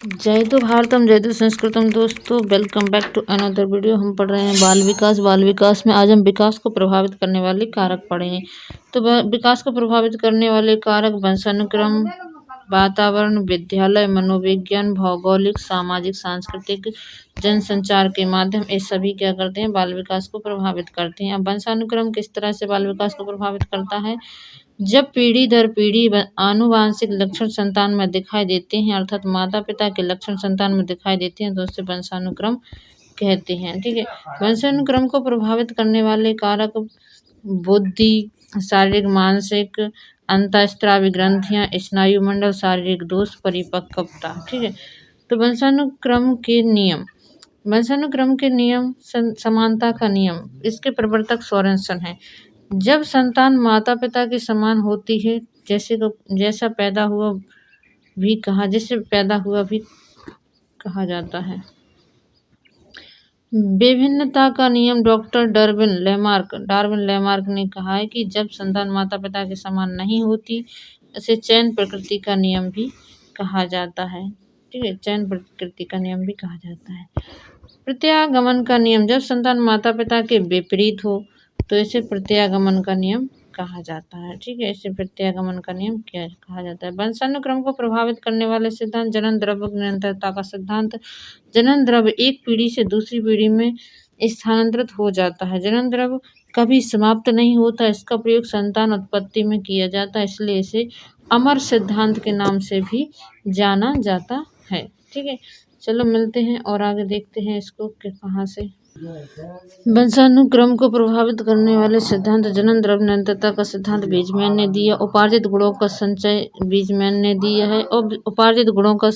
जयतु भारतम जयतु संस्कृतम। दोस्तों welcome back to another video. हम पढ़ रहे हैं बाल विकास। बाल विकास में आज हम विकास को प्रभावित करने वाले कारक पढ़ेंगे। तो विकास को प्रभावित करने वाले कारक वंशानुक्रम, वातावरण, विद्यालय, मनोविज्ञान, भौगोलिक, सामाजिक, सांस्कृतिक, जनसंचार के माध्यम, ये सभी क्या करते हैं, बाल विकास को प्रभावित करते हैं। अब वंशानुक्रम किस तरह से बाल विकास को प्रभावित करता है? जब पीढ़ी दर पीढ़ी आनुवांशिक लक्षण संतान में दिखाई देते हैं, अर्थात माता पिता के लक्षण संतान में दिखाई देते हैं, तो उसे वंशानुक्रम कहते हैं। ठीक है, वंशानुक्रम को प्रभावित करने वाले कारक बुद्धि, शारीरिक, मानसिक, अंतःस्रावी ग्रंथियां, स्नायु मंडल, शारीरिक दोष, परिपक्वता। ठीक है, तो वंशानुक्रम के नियम। वंशानुक्रम के नियम, समानता का नियम, इसके प्रवर्तक सोरेनसन है। जब संतान माता पिता के समान होती है, जैसा पैदा हुआ भी कहा जाता है। विभिन्नता का नियम, डॉक्टर डार्विन लेमार्क ने कहा है कि जब संतान माता पिता के समान नहीं होती, इसे चयन प्रकृति का नियम भी कहा जाता है। ठीक है, चयन प्रकृति का नियम भी कहा जाता है। प्रत्यागमन का नियम, जब संतान माता पिता के विपरीत हो तो इसे प्रत्यागमन का नियम कहा जाता है। ठीक है, इसे प्रत्यागमन का नियम क्या कहा जाता है? वंशानुक्रम को प्रभावित करने वाले सिद्धांत, जनन द्रव्य निरंतरता का सिद्धांत। जनन द्रव्य एक पीढ़ी से दूसरी पीढ़ी में स्थानांतरित हो जाता है। जनन द्रव्य कभी समाप्त नहीं होता। इसका प्रयोग संतान उत्पत्ति में किया जाता है, इसलिए इसे अमर सिद्धांत के नाम से भी जाना जाता है। ठीक है, चलो मिलते हैं और आगे देखते हैं इसको कि कहाँ से। वंशानुक्रम को प्रभावित करने वाले सिद्धांत, जनन द्रव्य निरंतरता का सिद्धांत बीजमैन ने दिया। उपार्जित गुणों का संचय बीजमैन ने दिया है। और उपार्जित गुणों का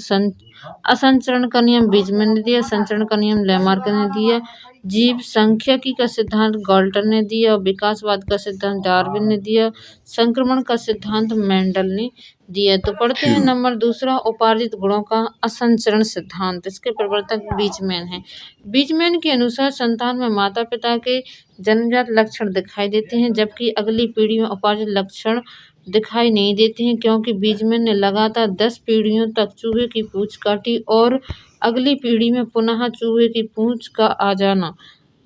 असंचरण का नियम बीजमैन ने दिया। संचरण का नियम लेमार्क ने दिया। जीव सांख्यिकी का सिद्धांत गाल्टन ने दिया। और विकासवाद का सिद्धांत डार्विन ने दिया। संक्रमण का सिद्धांत मेंडल ने दिया। तो पढ़ते हैं नंबर दूसरा, उपार्जित गुणों का असंचरण सिद्धांत। इसके प्रवर्तक बीजमैन है। बीजमैन के अनुसार संतान में माता पिता के जन्मजात लक्षण दिखाई देते हैं, जबकि अगली पीढ़ी में उपार्जित लक्षण दिखाई नहीं देते हैं, क्योंकि बीजमैन ने लगातार 10 पीढ़ियों तक चूहे की पूंछ काटी और अगली पीढ़ी में पुनः चूहे की पूंछ का आ जाना,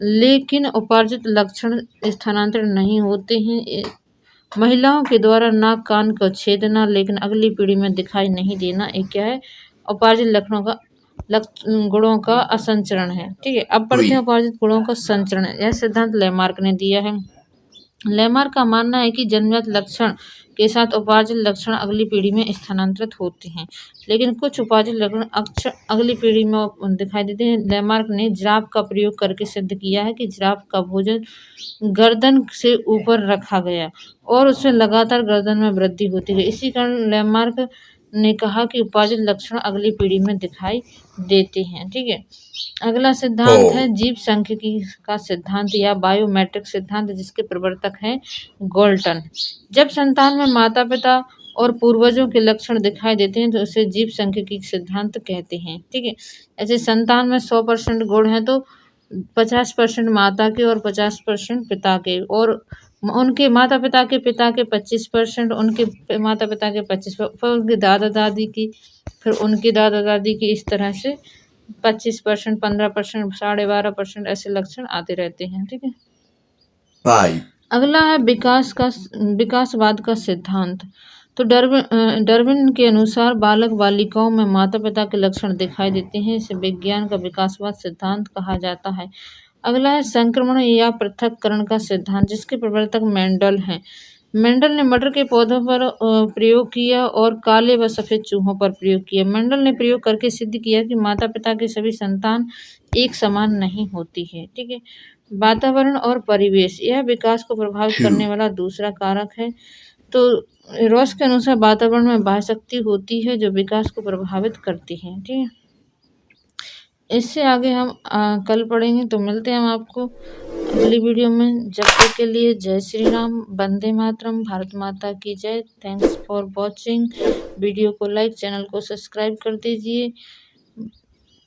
लेकिन उपार्जित लक्षण स्थानांतरित नहीं होते हैं। महिलाओं के द्वारा नाक कान को छेदना, लेकिन अगली पीढ़ी में दिखाई नहीं देना, ये क्या है? उपार्जित गुणों का असंचरण है। ठीक है, अब पढ़ते हैं उपार्जित गुणों का संचरण। यह सिद्धांत लेमार्क ने दिया है। लेमार्क का मानना है कि जन्मजात लक्षण के साथ उपार्जित लक्षण अगली पीढ़ी में स्थानांतरित होते हैं, लेकिन कुछ उपार्जित लक्षण अगली पीढ़ी में दिखाई देते हैं। लेमार्क ने जिराफ का प्रयोग करके सिद्ध किया है कि जिराफ का भोजन गर्दन से ऊपर रखा गया और उसमें लगातार गर्दन में वृद्धि होती है। इसी कारण लेमार्क ने कहा कि उपार्जित लक्षण अगली पीढ़ी में दिखाई देते हैं। ठीक है, अगला सिद्धांत है जीव सांख्यिकी का सिद्धांत या बायोमेट्रिक सिद्धांत, जिसके प्रवर्तक हैं गाल्टन। जब संतान में माता पिता और पूर्वजों के लक्षण दिखाई देते हैं तो उसे जीव सांख्यिकी सिद्धांत कहते हैं। ठीक है, ऐसे संतान में 100% गुण है तो 50% माता के और 50% पिता के, और उनके माता पिता के पिता के 25%, उनके माता पिता के 25%, फिर उनके दादा दादी की, फिर उनके दादा दादी की, इस तरह से 25%, 15%, 12.5% ऐसे लक्षण आते रहते हैं। ठीक है, अगला है विकासवाद का सिद्धांत। तो डार्विन के अनुसार बालक बालिकाओं में माता पिता के लक्षण दिखाई देते हैं, इसे विज्ञान का विकासवाद सिद्धांत कहा जाता है। अगला है संक्रमण या पृथक्करण का सिद्धांत, जिसके प्रवर्तक मेंडल हैं। मेंडल ने मटर के पौधों पर प्रयोग किया और काले व सफेद चूहों पर प्रयोग किया। मेंडल ने प्रयोग करके सिद्ध किया कि माता पिता के सभी संतान एक समान नहीं होती है। ठीक है, वातावरण और परिवेश, यह विकास को प्रभावित करने वाला दूसरा कारक है। तो रॉस के अनुसार वातावरण में बाह्य शक्ति होती है जो विकास को प्रभावित करती है। ठीक है, इससे आगे हम कल पढ़ेंगे। तो मिलते हैं हम आपको अगली वीडियो में। जब तक के लिए जय श्री राम, वंदे मातरम, भारत माता की जय। Thanks for watching. वीडियो को लाइक, चैनल को सब्सक्राइब कर दीजिए।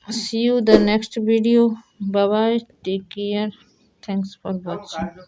See you the next video. Bye bye, take care, thanks for watching.